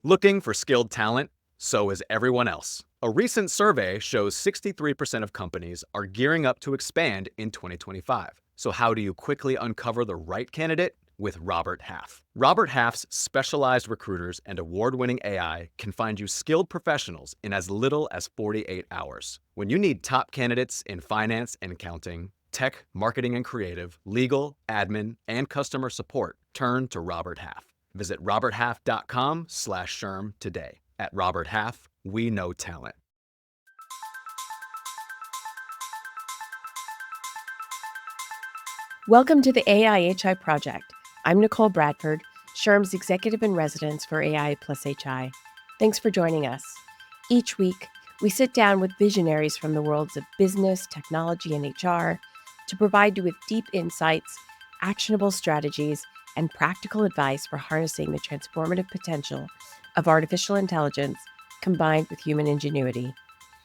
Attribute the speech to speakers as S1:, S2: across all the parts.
S1: Looking for skilled talent? So is everyone else. A recent survey shows 63% of companies are gearing up to expand in 2025. So, how do you quickly uncover the right candidate? With Robert Half. Robert Half's specialized recruiters and award winning AI can find you skilled professionals in as little as 48 hours. When you need top candidates in finance and accounting, tech, marketing and creative, legal, admin, and customer support, turn to Robert Half. Visit roberthalf.com/SHRM today. At Robert Half, we know talent.
S2: Welcome to the AI+HI Project. I'm Nichol Bradford, SHRM's Executive in Residence for AI+HI. Thanks for joining us. Each week, we sit down with visionaries from the worlds of business, technology, and HR to provide you with deep insights, actionable strategies, and practical advice for harnessing the transformative potential of artificial intelligence combined with human ingenuity.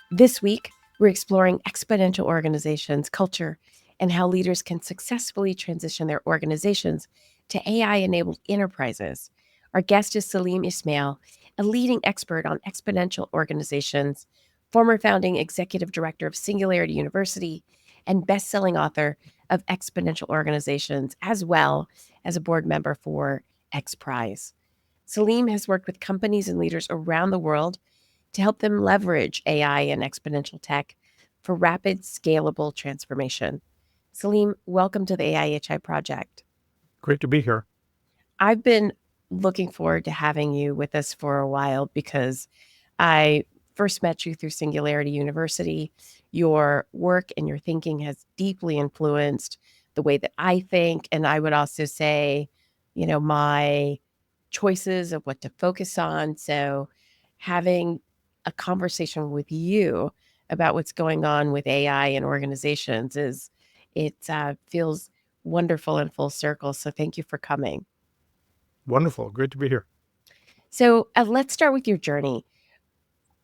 S2: This week, we're exploring exponential organizations, culture, and how leaders can successfully transition their organizations to AI-enabled enterprises. Our guest is Salim Ismail, a leading expert on exponential organizations, former founding executive director of Singularity University, and best-selling author of Exponential Organizations, as well as a board member for X Prize. Salim has worked with companies and leaders around the world to help them leverage AI and exponential tech for rapid, scalable transformation. Salim, welcome to the AI+HI Project.
S3: Great to be here.
S2: I've been looking forward to having you with us for a while because I first met you through Singularity University. Your work and your thinking has deeply influenced the way that I think. And I would also say, my choices of what to focus on. So having a conversation with you about what's going on with AI in organizations feels wonderful and full circle. So thank you for coming.
S3: Wonderful. Great to be here.
S2: So let's start with your journey.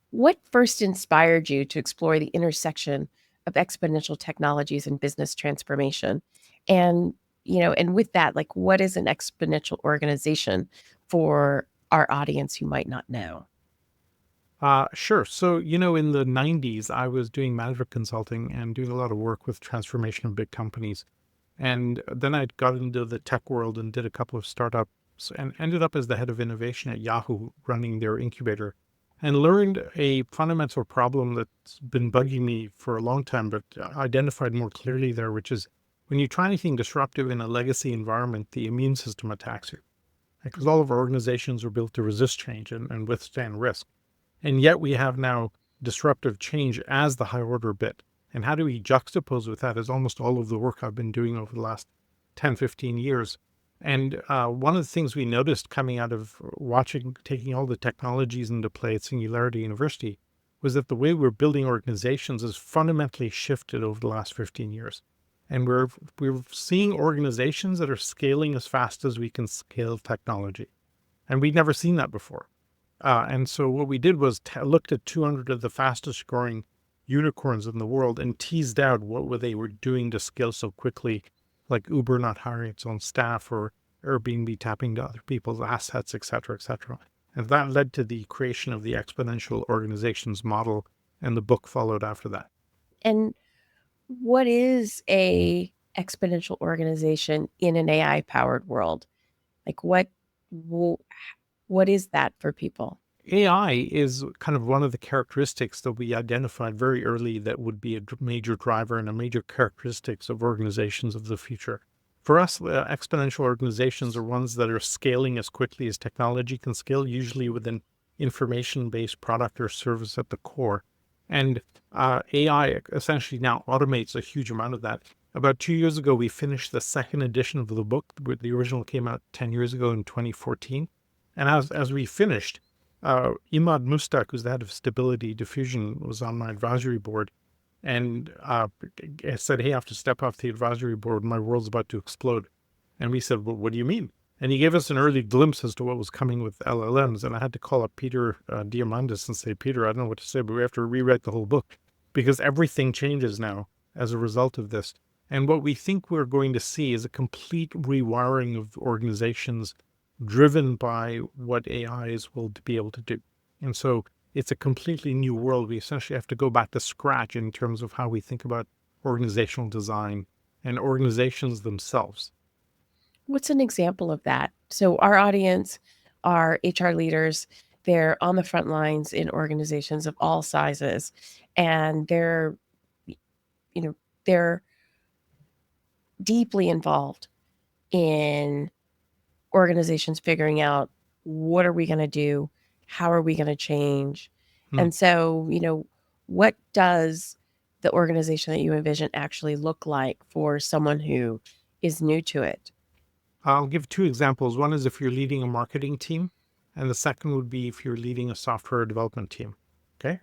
S2: What first inspired you to explore the intersection of exponential technologies and business transformation? And, and with that, what is an exponential organization for our audience who might not know?
S3: Sure. So, in the 90s, I was doing management consulting and doing a lot of work with transformation of big companies. And then I got into the tech world and did a couple of startups and ended up as the head of innovation at Yahoo, running their incubator, and learned a fundamental problem that's been bugging me for a long time, but identified more clearly there, which is when you try anything disruptive in a legacy environment, the immune system attacks you. Because all of our organizations are built to resist change and withstand risk. And yet we have now disruptive change as the high order bit. And how do we juxtapose with that is almost all of the work I've been doing over the last 10, 15 years. And one of the things we noticed coming out of taking all the technologies into play at Singularity University was that the way we're building organizations has fundamentally shifted over the last 15 years. And we're seeing organizations that are scaling as fast as we can scale technology. And we'd never seen that before. And so what we did was looked at 200 of the fastest growing unicorns in the world and teased out what they were doing to scale so quickly, like Uber not hiring its own staff or Airbnb tapping to other people's assets, et cetera, et cetera. And that led to the creation of the exponential organizations model, and the book followed after that.
S2: And what is a exponential organization in an AI-powered world? What is that for people?
S3: AI is kind of one of the characteristics that we identified very early that would be a major driver and a major characteristics of organizations of the future. For us, exponential organizations are ones that are scaling as quickly as technology can scale, usually with an information-based product or service at the core. And AI essentially now automates a huge amount of that. About 2 years ago, we finished the second edition of the book. The original came out 10 years ago in 2014. And as we finished, Imad Mustak, who's the head of Stability Diffusion, was on my advisory board and said, hey, I have to step off the advisory board. My world's about to explode. And we said, well, what do you mean? And he gave us an early glimpse as to what was coming with LLMs. And I had to call up Peter Diamandis and say, Peter, I don't know what to say, but we have to rewrite the whole book because everything changes now as a result of this. And what we think we're going to see is a complete rewiring of organizations driven by what AIs will be able to do. And so it's a completely new world. We essentially have to go back to scratch in terms of how we think about organizational design and organizations themselves.
S2: What's an example of that? So our audience are HR leaders. They're on the front lines in organizations of all sizes, and they're deeply involved in organizations figuring out what are we going to do? How are we going to change?
S3: Hmm.
S2: And so, what does the organization that you envision actually look like for someone who is new to it?
S3: I'll give two examples. One is if you're leading a marketing team, and the second would be if you're leading a software development team. Okay.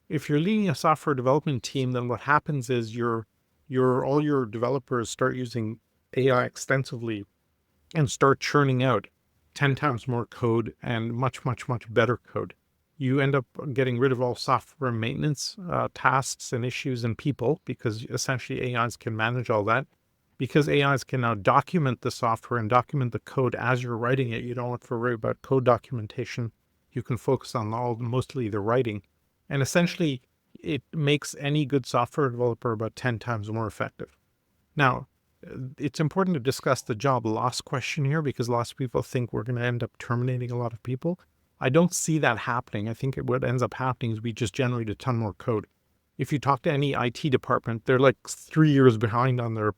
S3: If you're leading a software development team, then what happens is all your developers start using AI extensively and start churning out 10 times more code and much, much, much better code. You end up getting rid of all software maintenance tasks and issues and people, because essentially AIs can manage all that. Because AIs can now document the software and document the code as you're writing it, you don't have to worry about code documentation. You can focus on mostly the writing. And essentially, it makes any good software developer about 10 times more effective. Now, it's important to discuss the job loss question here, because lots of people think we're going to end up terminating a lot of people. I don't see that happening. I think what ends up happening is we just generate a ton more code. If you talk to any IT department, they're like 3 years behind on their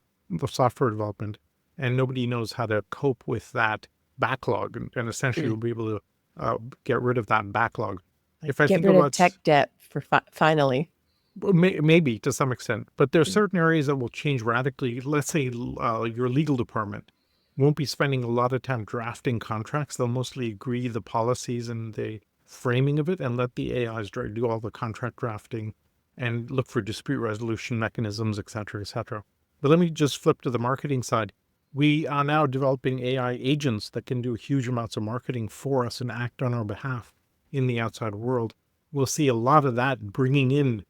S3: software development, and nobody knows how to cope with that backlog. And essentially, you'll be able to get rid of that backlog. If I
S2: Get
S3: think
S2: rid of
S3: about
S2: tech debt for finally.
S3: maybe to some extent, but there's certain areas that will change radically. Let's say your legal department won't be spending a lot of time drafting contracts. They'll mostly agree the policies and the framing of it and let the AIs do all the contract drafting and look for dispute resolution mechanisms, et cetera, et cetera. But let me just flip to the marketing side. We are now developing AI agents that can do huge amounts of marketing for us and act on our behalf in the outside world. We'll see a lot of that bringing in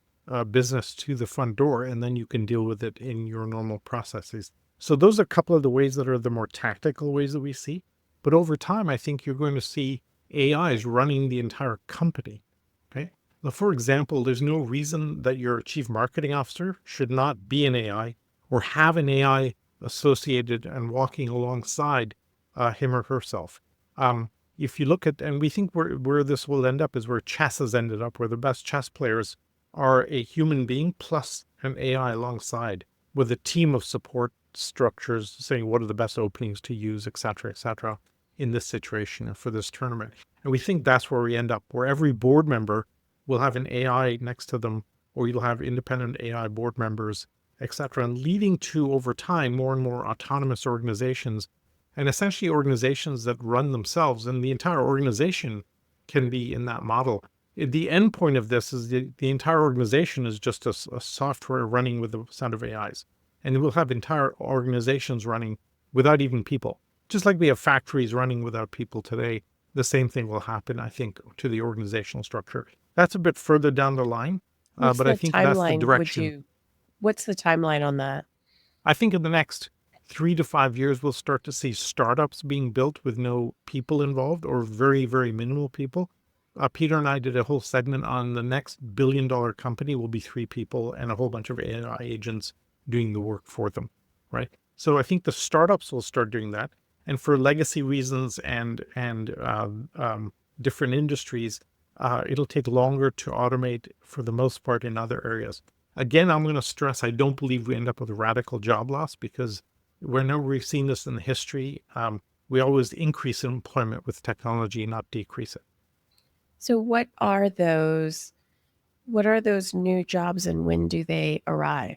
S3: business to the front door, and then you can deal with it in your normal processes. So those are a couple of the ways that are the more tactical ways that we see. But over time, I think you're going to see AIs running the entire company. Okay. Now, for example, there's no reason that your chief marketing officer should not be an AI or have an AI associated and walking alongside him or herself. If you look at, and we think where this will end up is where chess has ended up, where the best chess players are a human being plus an AI alongside, with a team of support structures saying what are the best openings to use, et cetera, in this situation and for this tournament. And we think that's where we end up, where every board member will have an AI next to them, or you'll have independent AI board members, et cetera, and leading to, over time, more and more autonomous organizations, and essentially organizations that run themselves, and the entire organization can be in that model. The end point of this is the entire organization is just a software running with a set of AIs. And we'll have entire organizations running without even people. Just like we have factories running without people today, the same thing will happen, I think, to the organizational structure. That's a bit further down the line, but I think that's the direction.
S2: What's the timeline on that?
S3: I think in the next 3 to 5 years, we'll start to see startups being built with no people involved, or very, very minimal people. Peter and I did a whole segment on the next billion-dollar company will be 3 people and a whole bunch of AI agents doing the work for them, right? So I think the startups will start doing that. And for legacy reasons and different industries, it'll take longer to automate for the most part in other areas. Again, I'm going to stress, I don't believe we end up with a radical job loss, because whenever we've seen this in the history, we always increase employment with technology, not decrease it.
S2: So what are those new jobs, and when do they arrive?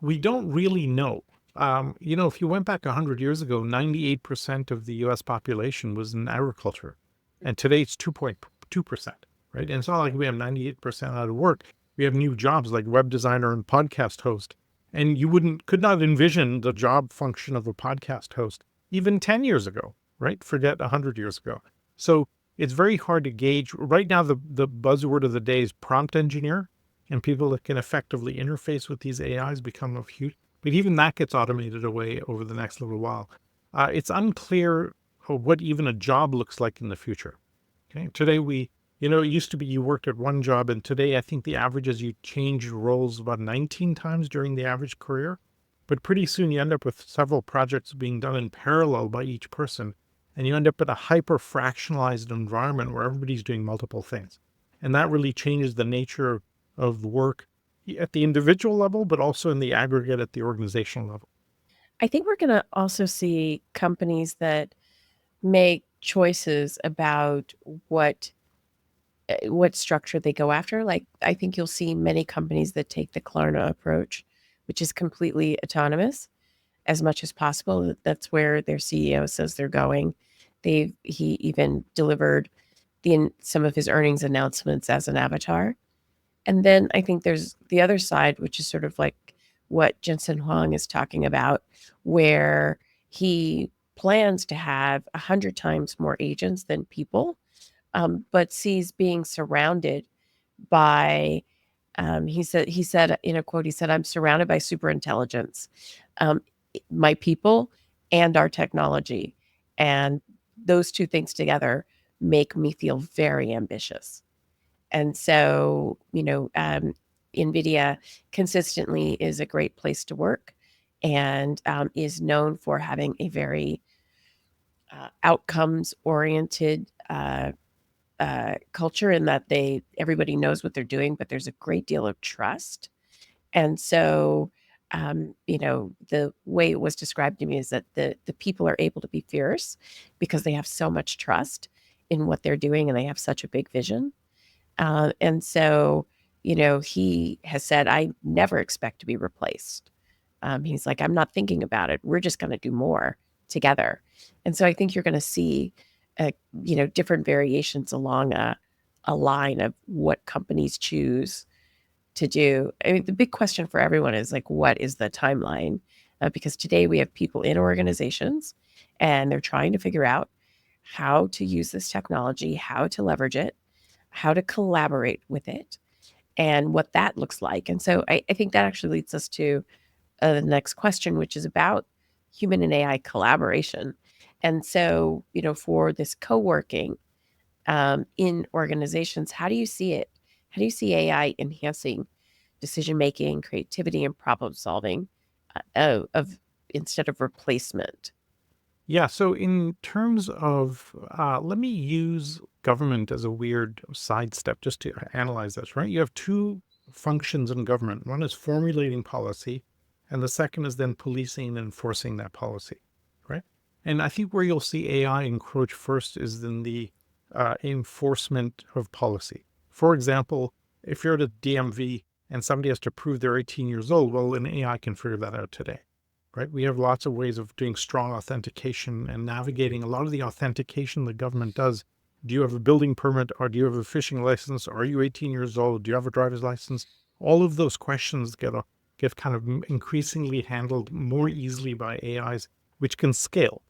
S3: We don't really know. If you went back 100 years ago, 98% of the US population was in agriculture. And today it's 2.2%, right? And it's not like we have 98% out of work. We have new jobs like web designer and podcast host. And you could not envision the job function of a podcast host even 10 years ago, right? Forget 100 years ago. So it's very hard to gauge. Right now, the buzzword of the day is prompt engineer, and people that can effectively interface with these AIs become of huge, but even that gets automated away over the next little while. It's unclear what even a job looks like in the future. Okay. Today it used to be you worked at one job, and today I think the average is you change roles about 19 times during the average career. But pretty soon you end up with several projects being done in parallel by each person, and you end up in a hyper fractionalized environment where everybody's doing multiple things. And that really changes the nature of work at the individual level, but also in the aggregate at the organizational level.
S2: I think we're going to also see companies that make choices about what structure they go after. Like, I think you'll see many companies that take the Klarna approach, which is completely autonomous as much as possible. That's where their CEO says they're going. He even delivered some of his earnings announcements as an avatar. And then I think there's the other side, which is sort of like what Jensen Huang is talking about, where he plans to have 100 times more agents than people, but sees being surrounded by, he said in a quote, he said, "I'm surrounded by super intelligence, um, my people and our technology. And those two things together make me feel very ambitious." And so, NVIDIA consistently is a great place to work and is known for having a very outcomes oriented culture, in that everybody knows what they're doing, but there's a great deal of trust. And so, the way it was described to me is that the people are able to be fierce because they have so much trust in what they're doing and they have such a big vision. And so, he has said, "I never expect to be replaced." He's like, "I'm not thinking about it. We're just going to do more together." And so I think you're going to see, different variations along a line of what companies choose to do. I mean, the big question for everyone is like, what is the timeline? Because today we have people in organizations and they're trying to figure out how to use this technology, how to leverage it, how to collaborate with it, and what that looks like. And so I think that actually leads us to the next question, which is about human and AI collaboration. And so, for this co-working in organizations, how do you see it? How do you see AI enhancing decision making, creativity, and problem solving of instead of replacement?
S3: Yeah. So in terms of, let me use government as a weird sidestep just to analyze this, right? You have two functions in government. One is formulating policy, and the second is then policing and enforcing that policy, right? And I think where you'll see AI encroach first is in the enforcement of policy. For example, if you're at a DMV and somebody has to prove they're 18 years old, well, an AI can figure that out today, right? We have lots of ways of doing strong authentication and navigating a lot of the authentication the government does. Do you have a building permit, or do you have a fishing license? Are you 18 years old? Do you have a driver's license? All of those questions get kind of increasingly handled more easily by AIs, which can scale.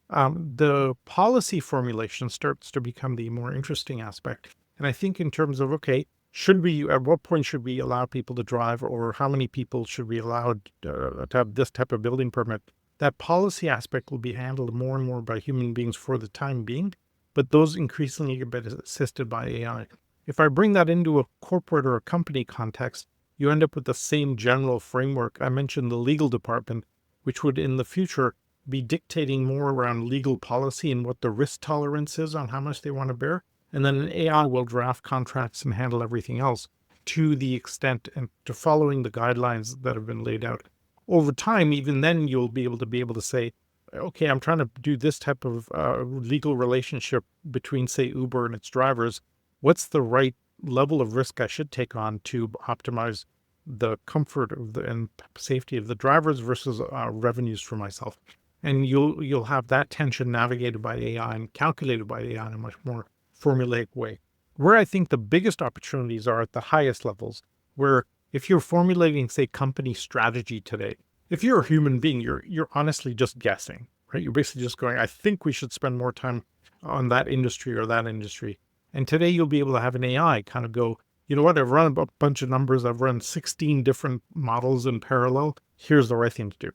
S3: The policy formulation starts to become the more interesting aspect. And I think in terms of, okay, at what point should we allow people to drive, or how many people should we allow to have this type of building permit? That policy aspect will be handled more and more by human beings for the time being, but those increasingly get assisted by AI. If I bring that into a corporate or a company context, you end up with the same general framework. I mentioned the legal department, which would in the future be dictating more around legal policy and what the risk tolerance is on how much they want to bear. And then an AI will draft contracts and handle everything else to the extent and to following the guidelines that have been laid out. Over time, even then, you'll be able to say, okay, I'm trying to do this type of legal relationship between, say, Uber and its drivers. What's the right level of risk I should take on to optimize the comfort and safety of the drivers versus revenues for myself? And you'll have that tension navigated by AI and calculated by AI in a much more formulaic way. Where I think the biggest opportunities are at the highest levels, where if you're formulating, say, company strategy today, if you're a human being, you're honestly just guessing, right? You're basically just going, I think we should spend more time on that industry or that industry. And today you'll be able to have an AI kind of go, you know what, I've run a bunch of numbers. I've run 16 different models in parallel. Here's the right thing to do.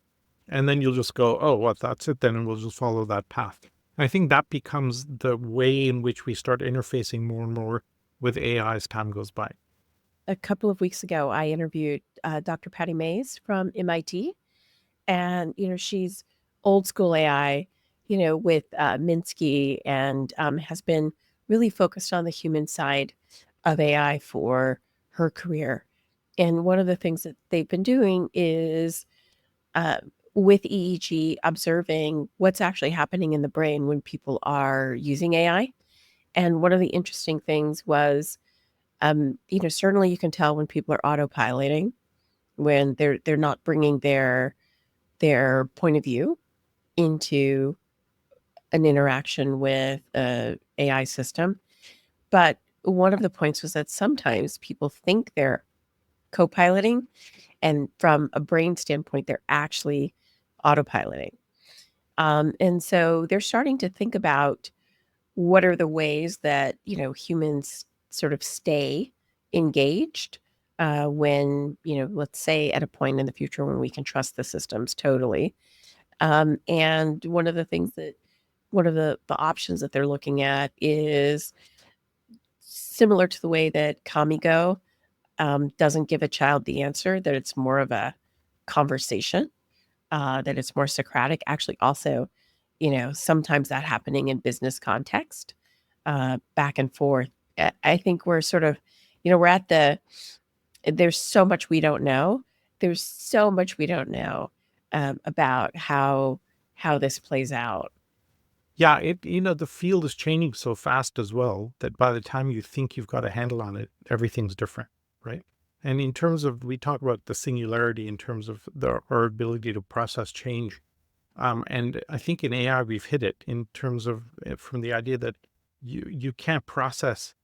S3: And then you'll just go, oh, well, that's it then, and we'll just follow that path. I think that becomes the way in which we start interfacing more and more with AI as time goes by.
S2: A couple of weeks ago, I interviewed Dr. Patty Mays from MIT, and she's old school AI, with Minsky, and has been really focused on the human side of AI for her career. And one of the things that they've been doing is uh, with EEG, observing what's actually happening in the brain when people are using AI. And one of the interesting things was, certainly you can tell when people are autopiloting, when they're not bringing their point of view into an interaction with a AI system. But one of the points was that sometimes people think they're co-piloting, and from a brain standpoint, they're actually autopiloting. And so they're starting to think about what are the ways that humans sort of stay engaged when let's say at a point in the future when we can trust the systems totally. And one of the options that they're looking at is similar to the way that Kamigo doesn't give a child the answer, that it's more of a conversation, that it's more Socratic. Actually, also, sometimes that happening in business context, back and forth. I think we're sort of, we're at there's so much we don't know. There's so much we don't know about how this plays out.
S3: Yeah, the field is changing so fast as well that by the time you think you've got a handle on it, everything's different, right? And in terms of, we talk about the singularity in terms of our ability to process change. And I think in AI, we've hit it in terms of from the idea that you can't process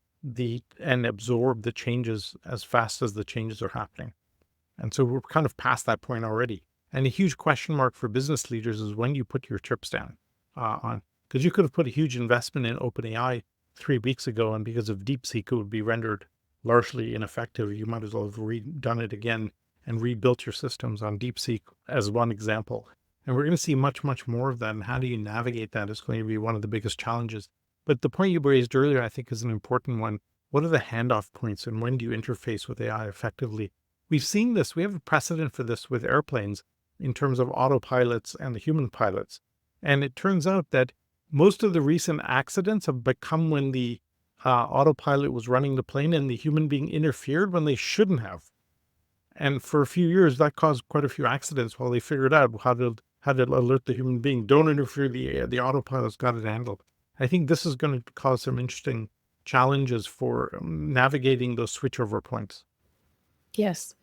S3: and absorb the changes as fast as the changes are happening. And so we're kind of past that point already. And a huge question mark for business leaders is when you put your chips down on, because you could have put a huge investment in OpenAI 3 weeks ago, and because of DeepSeek, it would be rendered largely ineffective. You might as well have redone it again and rebuilt your systems on DeepSeek as one example. And we're going to see much, much more of that. And how do you navigate that is going to be one of the biggest challenges. But the point you raised earlier, I think, is an important one. What are the handoff points, and when do you interface with AI effectively? We've seen this. We have a precedent for this with airplanes in terms of autopilots and the human pilots. And it turns out that most of the recent accidents have become when the autopilot was running the plane and the human being interfered when they shouldn't have. And for a few years, that caused quite a few accidents while they figured out how to alert the human being. Don't interfere. The autopilot's got it handled. I think this is going to cause some interesting challenges for navigating those switchover points.
S2: Yes.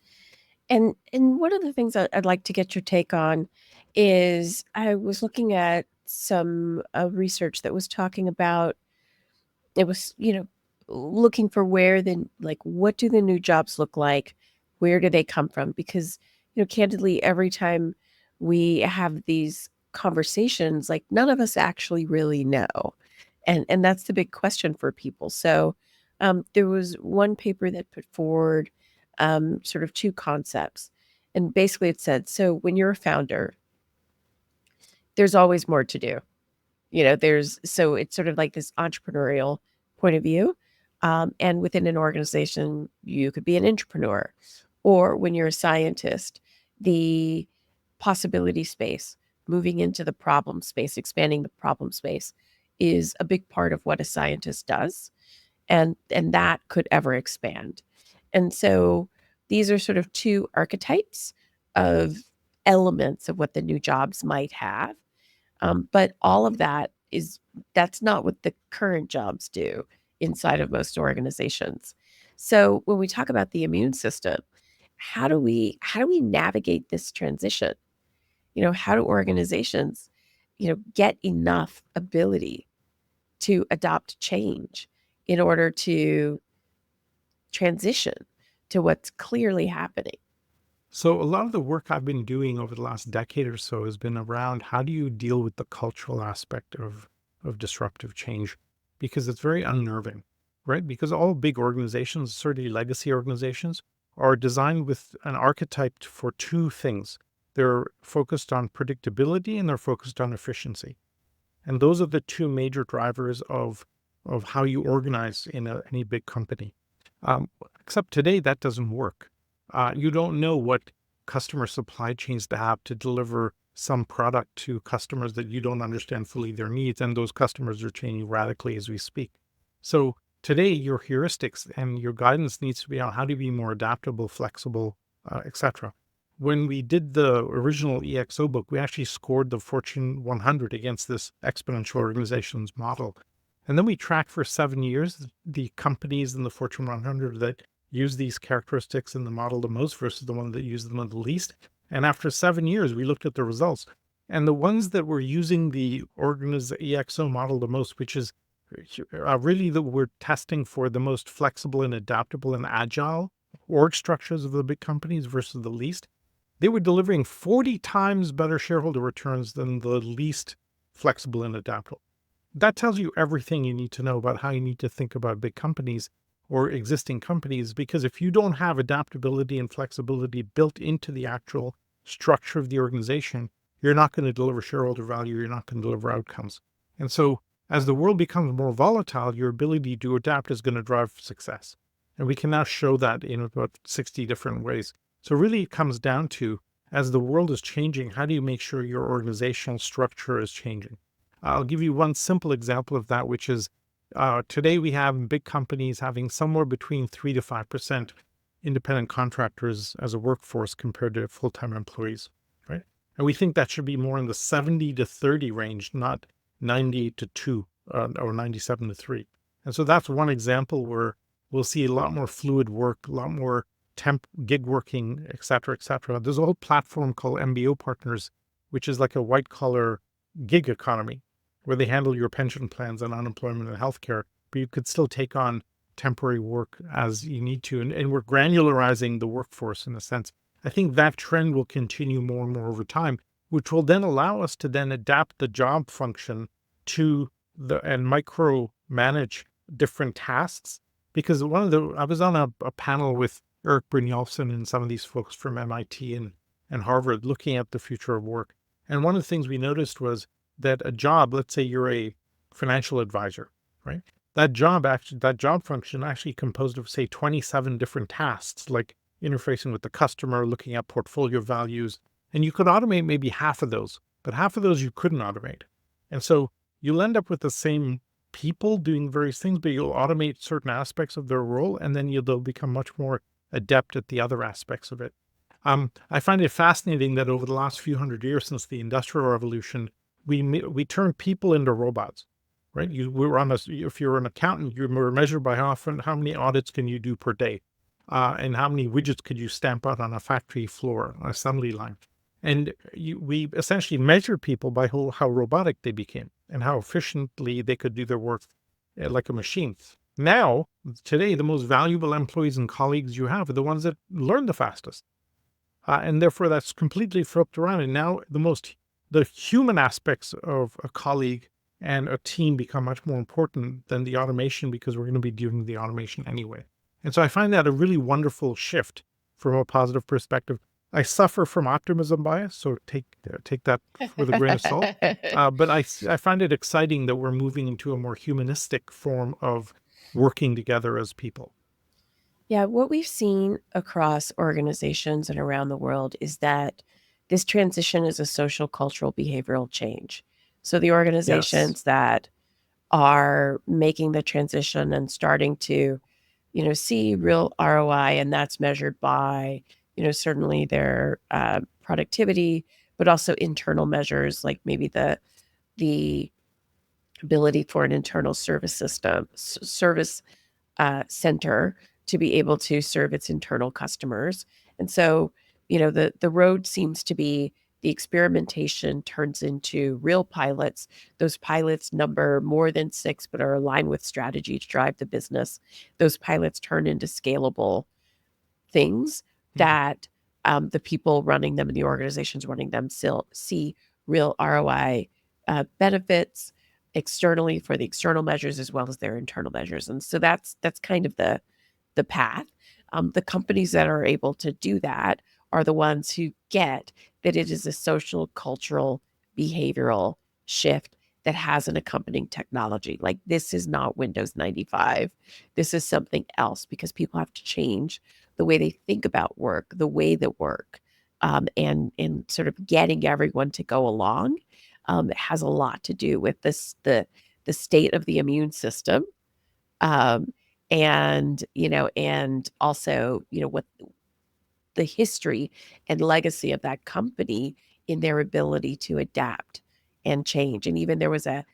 S2: And one of the things that I'd like to get your take on is I was looking at some research that was talking about it was, looking for where the like what do the new jobs look like? Where do they come from? Because, candidly, every time we have these conversations, like none of us actually really know. And that's the big question for people. So there was one paper that put forward sort of two concepts. And basically it said, so when you're a founder, there's always more to do. So it's sort of like this entrepreneurial point of view. And within an organization, you could be an entrepreneur. Or when you're a scientist, the possibility space, moving into the problem space, expanding the problem space is a big part of what a scientist does. And that could ever expand. And so these are sort of two archetypes of elements of what the new jobs might have. But all of that's not what the current jobs do inside of most organizations. So when we talk about the immune system, how do we navigate this transition? How do organizations, get enough ability to adopt change in order to transition to what's clearly happening?
S3: So a lot of the work I've been doing over the last decade or so has been around how do you deal with the cultural aspect of disruptive change, because it's very unnerving, right? Because all big organizations, certainly legacy organizations, are designed with an archetype for two things. They're focused on predictability and they're focused on efficiency. And those are the two major drivers of how you organize in any big company. Except today, that doesn't work. You don't know what customer supply chains to have to deliver some product to customers that you don't understand fully their needs. And those customers are changing radically as we speak. So today, your heuristics and your guidance needs to be on how to be more adaptable, flexible, etc. When we did the original EXO book, we actually scored the Fortune 100 against this exponential organizations model. And then we tracked for 7 years the companies in the Fortune 100 that use these characteristics in the model the most versus the one that use them the least. And after 7 years, we looked at the results. And the ones that were using the EXO model the most, which is really that we're testing for the most flexible and adaptable and agile org structures of the big companies versus the least, they were delivering 40 times better shareholder returns than the least flexible and adaptable. That tells you everything you need to know about how you need to think about big companies or existing companies, because if you don't have adaptability and flexibility built into the actual structure of the organization, you're not going to deliver shareholder value, you're not going to deliver outcomes. And so as the world becomes more volatile, your ability to adapt is going to drive success. And we can now show that in about 60 different ways. So really it comes down to, as the world is changing, how do you make sure your organizational structure is changing? I'll give you one simple example of that, which is today we have big companies having somewhere between 3 to 5% independent contractors as a workforce compared to full-time employees, right? And we think that should be more in the 70 to 30 range, not 90 to 2 or 97 to 3. And so that's one example where we'll see a lot more fluid work, a lot more temp gig working, et cetera, et cetera. There's a whole platform called MBO Partners, which is like a white collar gig economy where they handle your pension plans and unemployment and healthcare, but you could still take on temporary work as you need to. And we're granularizing the workforce in a sense. I think that trend will continue more and more over time, which will then allow us to then adapt the job function to and micro manage different tasks. Because I was on a panel with Eric Brynjolfsson and some of these folks from MIT and Harvard looking at the future of work. And one of the things we noticed was that a job, let's say you're a financial advisor, right? That job function actually composed of, say, 27 different tasks, like interfacing with the customer, looking at portfolio values, and you could automate maybe half of those, but half of those you couldn't automate. And so you'll end up with the same people doing various things, but you'll automate certain aspects of their role, and then they'll become much more adept at the other aspects of it. I find it fascinating that over the last few hundred years since the Industrial Revolution, we turned people into robots, right? If you're an accountant, you were measured by how many audits can you do per day, and how many widgets could you stamp out on a factory floor, an assembly line. And we essentially measured people by how robotic they became and how efficiently they could do their work like a machine. Now, today, the most valuable employees and colleagues you have are the ones that learn the fastest. And therefore, that's completely flipped around. And now the human aspects of a colleague and a team become much more important than the automation, because we're going to be doing the automation anyway. And so I find that a really wonderful shift from a positive perspective. I suffer from optimism bias, so take that with a grain of salt. But I find it exciting that we're moving into a more humanistic form of working together as people.
S2: Yeah, what we've seen across organizations and around the world is that this transition is a social, cultural, behavioral change. So the organizations that are making the transition and starting to, see real ROI, and that's measured by, certainly their productivity, but also internal measures like maybe the ability for an internal service center to be able to serve its internal customers. And so, the road seems to be the experimentation turns into real pilots. Those pilots number more than 6, but are aligned with strategy to drive the business. Those pilots turn into scalable things that the people running them and the organizations running them still see real ROI benefits externally for the external measures as well as their internal measures. And so that's kind of the path. The companies that are able to do that are the ones who get that it is a social, cultural, behavioral shift that has an accompanying technology. Like, this is not Windows 95. This is something else, because people have to change the way they think about work, the way that work, and sort of getting everyone to go along. It has a lot to do with the state of the immune system, um, and also, what the history and legacy of that company in their ability to adapt and change. And even there was a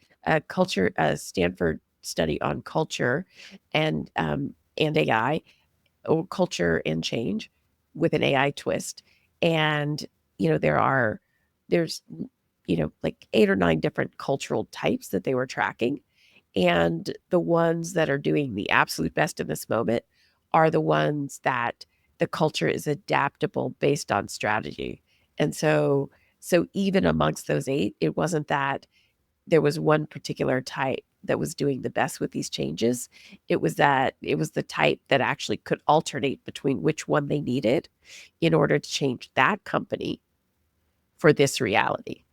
S2: Stanford study on culture and AI, or culture and change with an AI twist. And there's like 8 or 9 different cultural types that they were tracking. And the ones that are doing the absolute best in this moment are the ones that the culture is adaptable based on strategy. And so even amongst those 8, it wasn't that there was one particular type that was doing the best with these changes. It was the type that actually could alternate between which one they needed in order to change that company for this reality,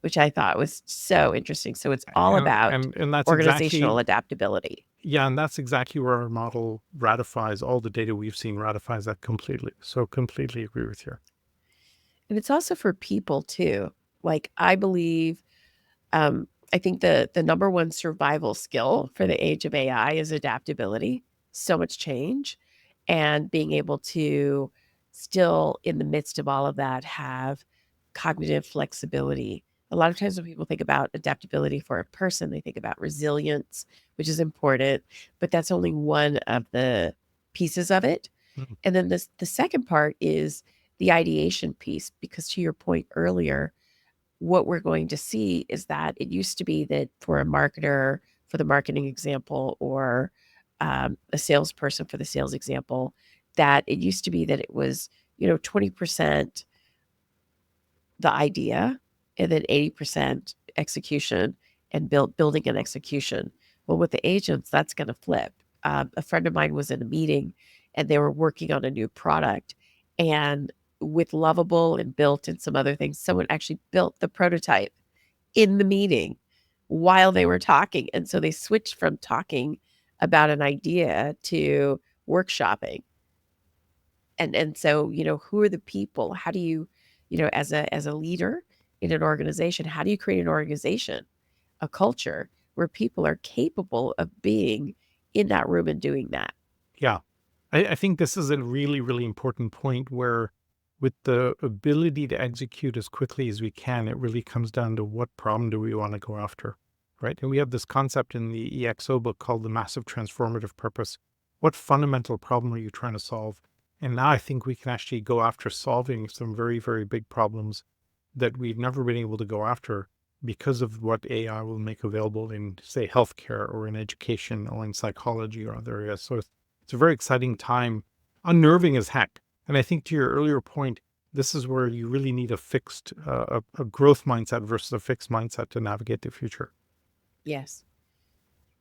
S2: which I thought was so interesting. So it's all
S3: And
S2: about
S3: and that's
S2: organizational
S3: exactly,
S2: adaptability.
S3: yeah, and that's exactly where our model ratifies all the data we've seen, ratifies that completely. So completely agree with you.
S2: And it's also for people too. Like, I believe, I think the number one survival skill for the age of AI is adaptability. So much change, and being able to still, in the midst of all of that, have cognitive flexibility. A lot of times when people think about adaptability for a person, they think about resilience, which is important, but that's only one of the pieces of it.
S3: Mm.
S2: And then the second part is the ideation piece, because to your point earlier, what we're going to see is that it used to be that for a marketer, for the marketing example, or a salesperson for the sales example, that it used to be that it was 20% the idea and then 80% execution, and building an execution. Well, with the agents, that's going to flip. A friend of mine was in a meeting and they were working on a new product, and with Lovable and Built and some other things, someone actually built the prototype in the meeting while they were talking. And so they switched from talking about an idea to workshopping. And so, who are the people? How do you, as a leader in an organization, how do you create an organization, a culture where people are capable of being in that room and doing that?
S3: Yeah. I think this is a really, really important point where, with the ability to execute as quickly as we can, it really comes down to what problem do we want to go after, right? And we have this concept in the EXO book called the massive transformative purpose. What fundamental problem are you trying to solve? And now I think we can actually go after solving some very, very big problems that we've never been able to go after because of what AI will make available in, say, healthcare or in education or in psychology or other areas. So it's a very exciting time, unnerving as heck. And I think to your earlier point, this is where you really need a fixed, a growth mindset versus a fixed mindset to navigate the future.
S2: Yes.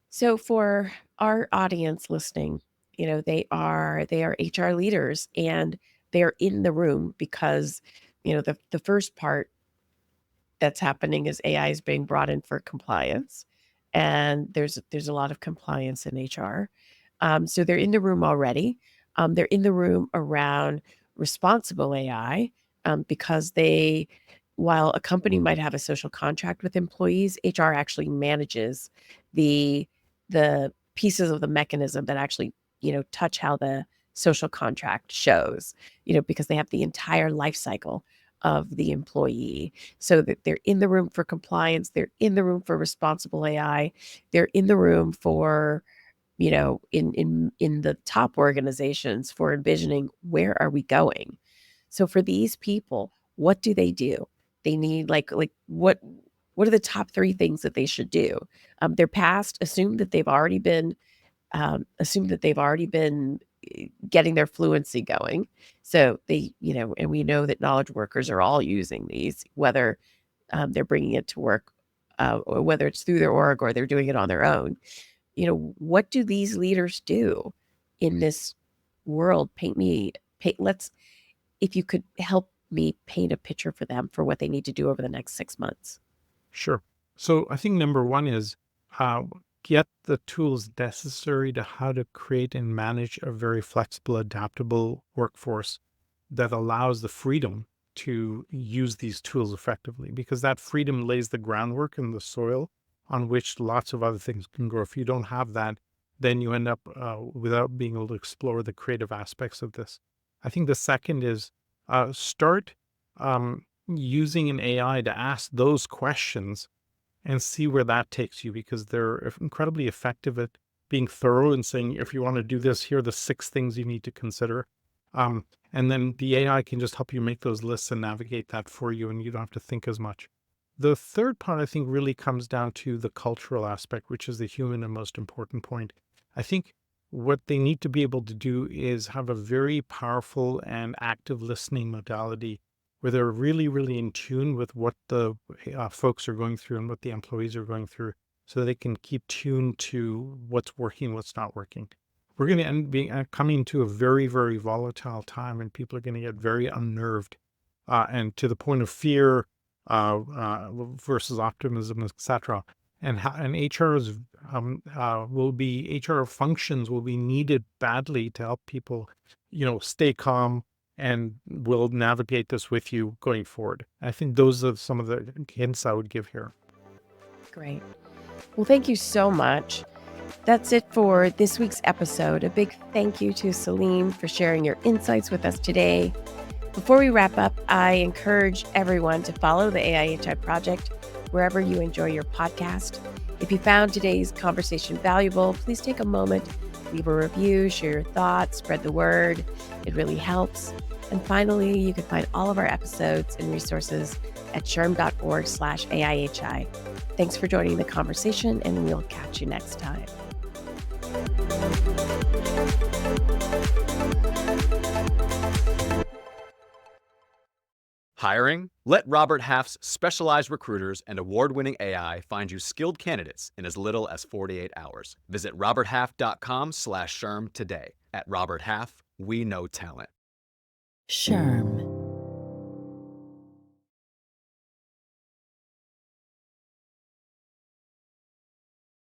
S2: So for our audience listening, they are HR leaders, and they're in the room because the first part that's happening is AI is being brought in for compliance, and there's a lot of compliance in HR. So they're in the room already. They're in the room around responsible AI, because while a company might have a social contract with employees, HR actually manages the the pieces of the mechanism that actually touch how the social contract shows. Because they have the entire life cycle of the employee, so that they're in the room for compliance, they're in the room for responsible AI, they're in the room for, in the top organizations, for envisioning where are we going. So for these people, what do they do? They need, like what are the top 3 things that they should do? Their past, assume that they've already been getting their fluency going. So and we know that knowledge workers are all using these, whether they're bringing it to work, or whether it's through their org or they're doing it on their own. What do these leaders do in this world? Let's, if you could help me paint a picture for them for what they need to do over the next 6 months.
S3: Sure. So I think number one is get the tools necessary to how to create and manage a very flexible, adaptable workforce that allows the freedom to use these tools effectively, because that freedom lays the groundwork and the soil on which lots of other things can grow. If you don't have that, then you end up without being able to explore the creative aspects of this. I think the second is start using an AI to ask those questions and see where that takes you, because they're incredibly effective at being thorough and saying, if you want to do this, here are the 6 things you need to consider. And then the AI can just help you make those lists and navigate that for you, and you don't have to think as much. The third part, I think, really comes down to the cultural aspect, which is the human and most important point. I think what they need to be able to do is have a very powerful and active listening modality where they're really, really in tune with what the folks are going through and what the employees are going through, so they can keep tuned to what's working, what's not working. We're going to end being coming to a very, very volatile time, and people are going to get very unnerved and to the point of fear versus optimism, etc. And HR's HR functions will be needed badly to help people, stay calm, and we'll navigate this with you going forward. I think those are some of the hints I would give here.
S2: Great. Well, thank you so much. That's it for this week's episode. A big thank you to Salim for sharing your insights with us today. Before we wrap up, I encourage everyone to follow the AI+HI Project wherever you enjoy your podcast. If you found today's conversation valuable, please take a moment, leave a review, share your thoughts, spread the word. It really helps. And finally, you can find all of our episodes and resources at shrm.org/AIHI. Thanks for joining the conversation, and we'll catch you next time.
S1: Hiring? Let Robert Half's specialized recruiters and award-winning AI find you skilled candidates in as little as 48 hours. Visit roberthalf.com/SHRM today. At Robert Half, we know talent.
S2: SHRM.